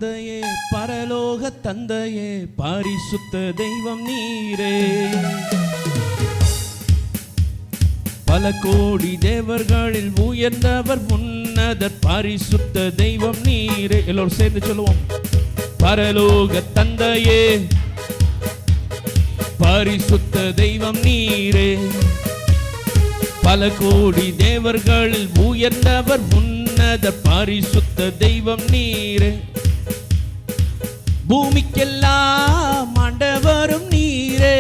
தந்தையே, பரலோக தந்தையே, பரிசுத்த தெய்வம் நீரே. பல கோடி தேவர்களில் உயர்ந்தவர் உன்னதர், பரிசுத்த தெய்வம் நீரே. எல்லோரும் சேர்ந்து சொல்லுவோம். பரலோக தந்தையே, பரிசுத்த தெய்வம் நீரே. பல கோடி தேவர்களில் உயர்ந்தவர் உன்னதர், பரிசுத்த தெய்வம் நீரே. பூமிக்கெல்லாம் ஆண்டவரும் நீரே,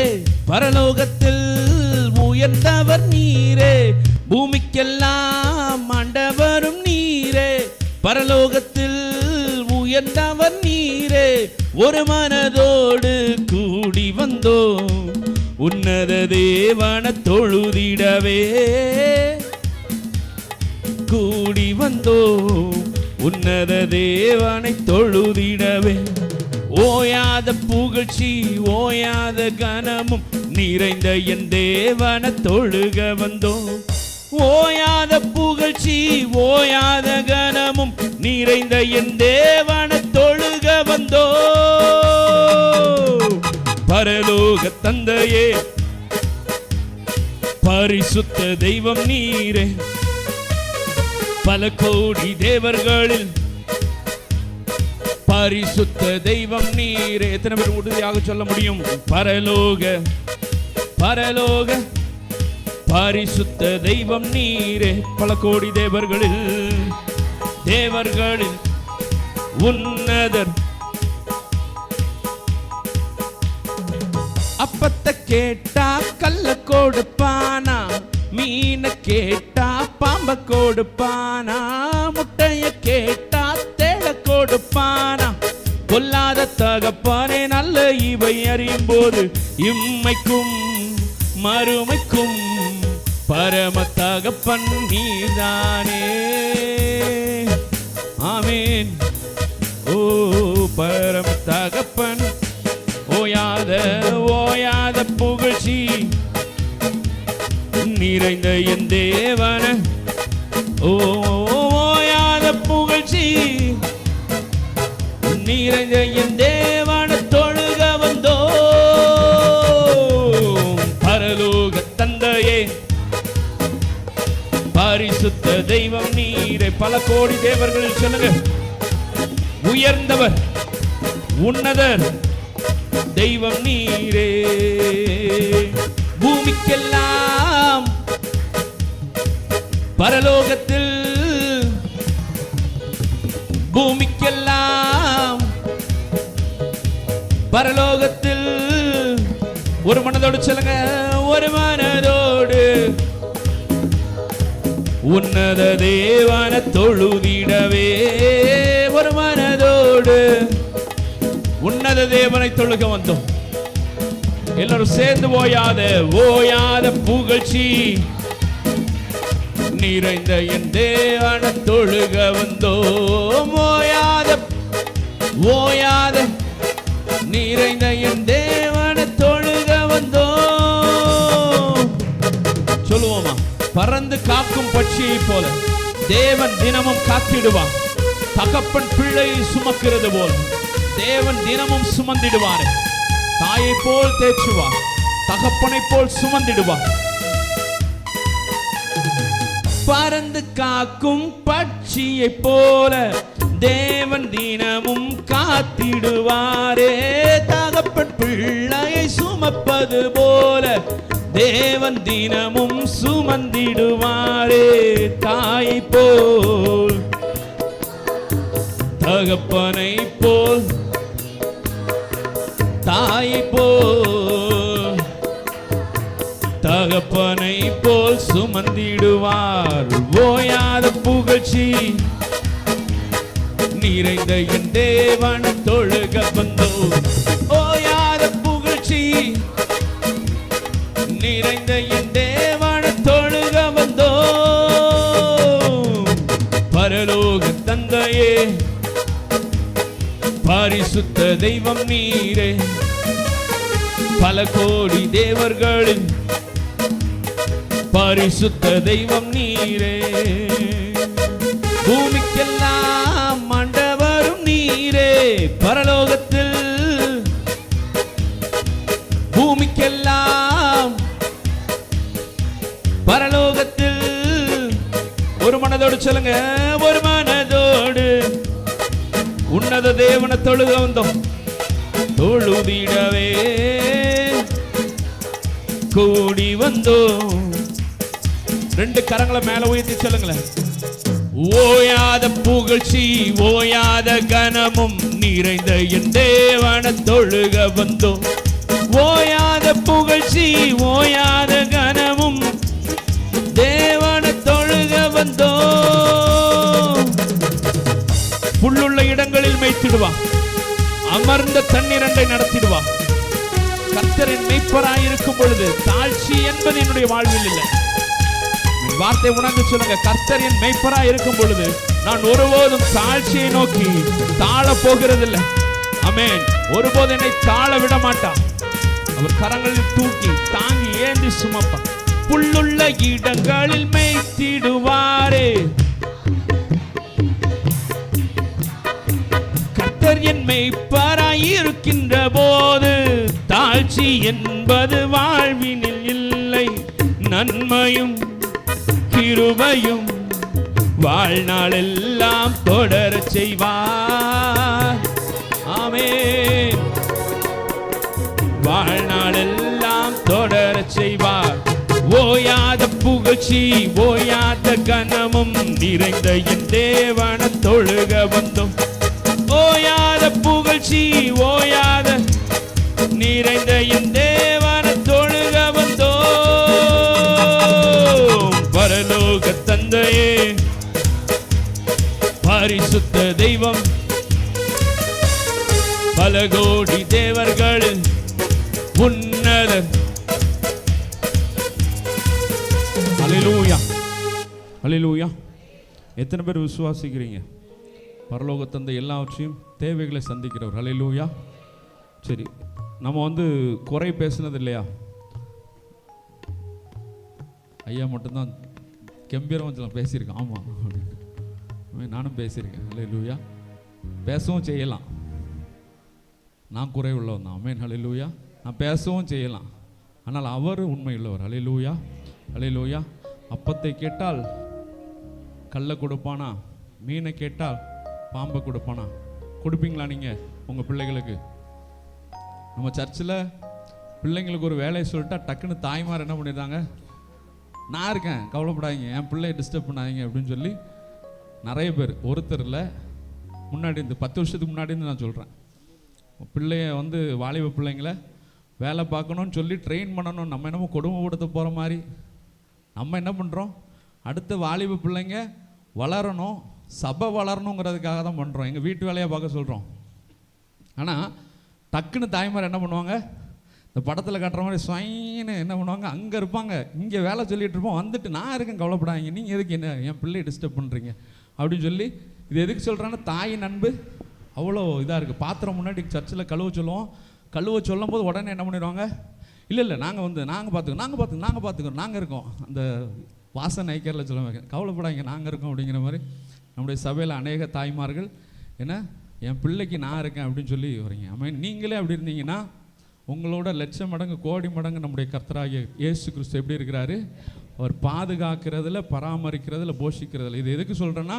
பரலோகத்தில் உயர்ந்தவர் நீரே. பூமிக்கெல்லாம் ஆண்டவரும் நீரே, பரலோகத்தில் உயர்ந்தவர் நீரே. ஒரு மனதோடு கூடி வந்தோம் உன்னத தேவன தொழுதிடவே. கூடி வந்தோம் உன்னத தேவனை தொழுதிடவே. ஓயாத புகழ்ச்சி ஓயாத கனமும் நிறைந்த என் தேவன தொழுக வந்தோம். ஓயாத புகழ்ச்சி ஓயாத கனமும் நிறைந்த என் தேவன தொழுக வந்தோம். பரலோக தந்தையே, பரிசுத்த தெய்வம் நீரே. பல கோடி தேவர்களில் பரிசுத்த தெய்வம் நீரே. எத்தனை பேர் உறுதியாக சொல்ல முடியும்? பரலோக பரலோக பரிசுத்த தெய்வம் நீரே. பல கோடி தேவர்களில் உன்னதர். அப்பத்தை கேட்டா கல்ல கொடுப்பானா, மீன கேட்டா பாம்ப கொடுப்பானா, முட்டைய கேட்டா தேட கொடுப்பானா. கொல்லாத தகப்பானே நல்ல இவை அறியும் போது இம்மைக்கும் மறுமைக்கும் பரம தகப்பன் நீதானே. ஆமேன். ஓ பரம தகப்பன். ஓயாத ஓயாத புகழ்ச்சி நிறைந்த என் தேவன. ஓயாத புகழ்ச்சி நிறைந்த என் தேவன தொழுக வந்தோம். பரலோக தந்தையே, பரிசுத்த தெய்வம் நீரே. பல கோடி தேவர்கள் சொல்லுங்க. உயர்ந்தவர் உன்னதர் தெய்வம் நீரே. பூமிக்கெல்லாம் பரலோகத்தில் பூமிக்கெல்லாம் பரலோகத்தில் ஒரு மனதோடு சொல்லுங்க. ஒரு மனதோடு உன்னத தேவன தொழுதிடவே. ஒரு மனதோடு உன்னத தேவனை தொழுக வந்தோம். எல்லாரும் சேர்ந்து ஓயாத ஓயாத புகழ்ச்சி நிறைந்த என் தேவன தொழுக வந்தோம். ஓயாத ஓயாத நிறைந்த என் தேவன தொழுக வந்தோம். சொல்லுவோமா? பறந்து காக்கும் பட்சியை போல தேவன் தினமும் காத்திடுவான். தகப்பன் பிள்ளையை சுமக்கிறது போல தேவன் தினமும் சுமந்திடுவார். தாயை போல் தேற்றுவார், தகப்பனை போல் சுமந்திடுவார். பறந்து காக்கும் பட்சியை போல தேவன் தினமும் காத்திடுவாரே. தகப்பன் பிள்ளையை சுமப்பது போல தேவன் தினமும் சுமந்திடுவாரே. தாயை போல் தகப்பனை போல் தாயை போல் தகப்பனை போல் சுமந்திடுவார். ஓயாத புகழ்ச்சி நிறைந்த என் தேவன தொழுக வந்தோம். ஓயாத புகழ்ச்சி நிறைந்த என் தேவன தொழுக வந்தோம். பரலோக தந்தையே, பரிசுத்த தெய்வம் நீரே. பல கோடி தேவர்களின் பரிசுத்த தெய்வம் நீரே. பூமிக்கெல்லாம் ஆண்டவரும் நீரே. நீரே பரலோகத்தில் பூமிக்கெல்லாம் பரலோகத்தில் ஒரு மனதோடு சொல்லுங்க, ஒரு மனதோடு உன்னத தேவனை தொழுக வந்தோம், தொழுதிடவே கூடி வந்தோம். ரெண்டு கரங்களை மேல உயர்த்தி சொல்லுங்களேன். ஓயாத புகழ்ச்சி ஓயாத கனமும் நிறைந்த என் தேவனை தொழுக வந்தோம். ஓயாத புகழ்ச்சி ஓயாத கனமும் தேவனை தொழுக வந்தோம். புல்லுள்ள இடங்களில் மேய்த்திடுவா, அமர்ந்த தண்ணீரண்டை நடத்திடுவா. கர்த்தரின் மேய்ப்பராயிருக்கும் பொழுது தாழ்ச்சி என்பது என்னுடைய வாழ்வில் இல்லை. வார்த்தை உணர்ந்து சொல்லுங்க, கர்த்தரின் மேய்ப்பராயிருக்கும் பொழுது நான் ஒருபோதும் தாழ்ச்சியை நோக்கி தாழ போகிறதில்லை. ஆமென். ஒருபோதும் என்னை தாழ விட மாட்டான். அவர் கரங்களில் தூக்கி தாங்கி ஏந்தி சுமப்பா. புல்லுள்ள இடங்களில் மேய்த்திடுவாரே, கர்த்தர் என் மேய்ப்பராயிருக்கின்ற போது தாழ்ச்சி என்பது வாழ்வினில் இல்லை. நன்மையும் கிருபையும் வாழ்நாளெல்லாம் தொடர செய்வார். ஆமென். வாழ்நாளெல்லாம் தொடர செய்வார். ஓயாத புகழ்ச்சி ஓயாத கனமும் நிறைந்த என் தேவனை தொழுக வந்தோம். ஓயாத புகழ்ச்சி ஓயாத நிறைந்த என் தேவனை தொழுக வந்தோம். பரலோக தந்தையே, பரிசுத்த தெய்வம், பல கோடி தேவர்கள் உன்னத. ஹல்லேலூயா, ஹல்லேலூயா. எத்தனை பேர் விசுவாசிக்கிறீங்க? பரலோக தந்தை எல்லாவற்றையும் தேவைகளை சந்திக்கிறவர். ஹல்லேலூயா. சரி, நம்ம குறை பேசுனது இல்லையா? ஐயா மட்டும்தான் கம்பீரமாக பேசியிருக்கேன். ஆமாம், நானும் பேசியிருக்கேன். ஹல்லேலூயா. பேசவும் செய்யலாம், நான் குறை உள்ளவன் தான். ஆமென். ஹல்லேலூயா. நான் பேசவும் செய்யலாம், ஆனால் அவர் உண்மை உள்ளவர். ஹல்லேலூயா, ஹல்லேலூயா. அப்பத்தை கேட்டால் கல்லை கொடுப்பானா? மீனை கேட்டால் பாம்பை கொடுப்பானா? கொடுப்பீங்களா நீங்கள் உங்கள் பிள்ளைகளுக்கு? நம்ம சர்ச்சில் பிள்ளைங்களுக்கு ஒரு வேலையை சொல்லிட்டா டக்குன்னு தாய்மார் என்ன பண்ணிடுறாங்க? நான் இருக்கேன், கவலைப்படாதீங்க, என் பிள்ளையை டிஸ்டர்ப் பண்ணாதீங்க அப்படின்னு சொல்லி நிறைய பேர். ஒருத்தர் இல்லை, முன்னாடி இந்த 10 வருஷத்துக்கு முன்னாடி நான் சொல்கிறேன், பிள்ளைய வாலிப பிள்ளைங்களை வேலை பார்க்கணும்னு சொல்லி ட்ரெயின் பண்ணணும். நம்ம என்னமோ கொடுமைப்படுத்த போகிற மாதிரி நம்ம என்ன பண்ணுறோம்? அடுத்த வாலிப பிள்ளைங்க வளரணும், சபை வளரணுங்கிறதுக்காக தான் பண்ணுறோம், எங்கள் வீட்டு வேலையை பார்க்க சொல்கிறோம். ஆனால் டக்குன்னு தாய்மார் என்ன பண்ணுவாங்க? இந்த படத்தில் காட்டுற மாதிரி ஸ்வைன்னு என்ன பண்ணுவாங்க? அங்கே இருப்பாங்க, இங்கே வேலை சொல்லிகிட்டு இருப்போம், வந்துட்டு நான் இருக்கேன், கவலைப்படாதீங்க, நீங்கள் எதுக்கு என்ன என் பிள்ளையை டிஸ்டர்ப் பண்ணுறீங்க அப்படின்னு சொல்லி. இது எதுக்கு சொல்கிறேன்னா, தாயின் அன்பு அவ்வளோ இதாக இருக்குது. பாத்திரம் முன்னாடி சர்ச்சில் கழுவ சொல்லுவோம், கழுவ சொல்லும் போது உடனே என்ன பண்ணிடுவாங்க? இல்லை நாங்கள் பார்த்துக்கிறோம், நாங்கள் இருக்கோம். அந்த வாசனை ஐக்கியரில் சொல்லுவாங்க, கவலைப்படாங்க, நாங்கள் இருக்கோம் அப்படிங்கிற மாதிரி. நம்முடைய சபையில் அநேக தாய்மார்கள் என்ன, என் பிள்ளைக்கு நான் இருக்கேன் அப்படின்னு சொல்லி வரீங்க. ஆமாம், நீங்களே அப்படி இருந்தீங்கன்னா உங்களோட லட்சம் மடங்கு கோடி மடங்கு நம்முடைய கர்த்தராகிய இயேசு கிறிஸ்து எப்படி இருக்கிறாரு? அவர் பாதுகாக்கிறதுல, பராமரிக்கிறதுல, போஷிக்கிறதுல. இது எதுக்கு சொல்கிறேன்னா,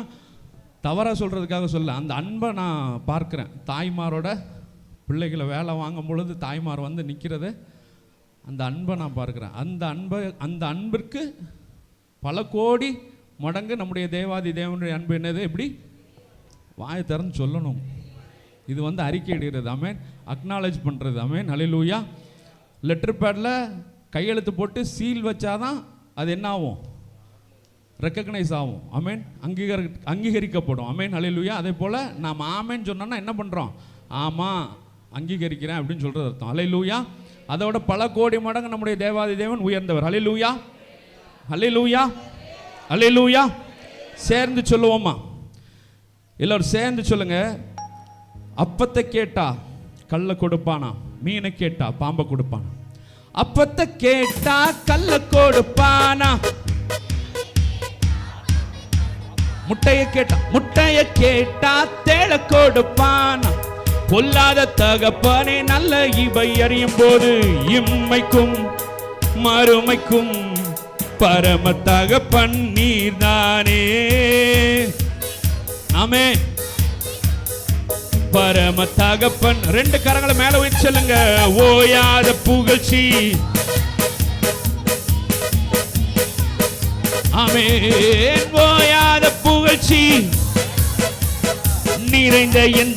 தவறாக சொல்கிறதுக்காக சொல்ல, அந்த அன்பை நான் பார்க்குறேன். தாய்மாரோட பிள்ளைகளை வேலை வாங்கும் பொழுது தாய்மார் நிற்கிறத, அந்த அன்பை நான் பார்க்குறேன். அந்த அன்பிற்கு பல கோடி மடங்கு நம்முடைய தேவாதி தேவனுடைய அன்பு என்னது? எப்படி? வாயை திறந்து சொல்லணும். இது அறிக்கை இடுகிறது. ஆமென். அக்னாலேஜ் பண்ணுறது. ஆமென். ஹல்லேலூயா. லெட்டர் பேடில் கையெழுத்து போட்டு சீல் வச்சாதான் அது என்ன ஆகும்? ரெக்கக்னைஸ் ஆகும். ஆமென். அங்கீகரிக்கப்படும். ஆமென். ஹல்லேலூயா. அதே போல் நாம் ஆமென் சொன்னோன்னா என்ன பண்ணுறோம்? ஆமாம், அங்கீகரிக்கிறேன் அப்படின்னு சொல்கிறது அர்த்தம். ஹல்லேலூயா. அதோட பல கோடி மடங்கு நம்முடைய தேவாதி தேவன் உயர்ந்தவர். ஹல்லேலூயா, ஹல்லேலூயா, ஹல்லேலூயா. சேர்ந்து சொல்லுவோமா? எல்லாரும் சேர்ந்து சொல்லுங்க. அப்பத்தை கேட்டா கல்லை கொடுப்பானா? மீனை கேட்டா பாம்பை கொடுப்பானா? அப்பத்தை கேட்டா கல்லை கொடுப்பானா? முட்டைய கேட்டா தேட கொடுப்பான். பொல்லாத தகப்பனே நல்ல இவை அறியும் போது இம்மைக்கும் மறுமைக்கும் பரம தகப்பன் நீர்தானே. ஆமென். பரம தகப்பன். 2 கரங்களை மேல வச்சு சொல்லுங்க. ஓயாத புகழ்ச்சி. ஆமென். ஓயாத புகழ்ச்சி நிறைந்த என்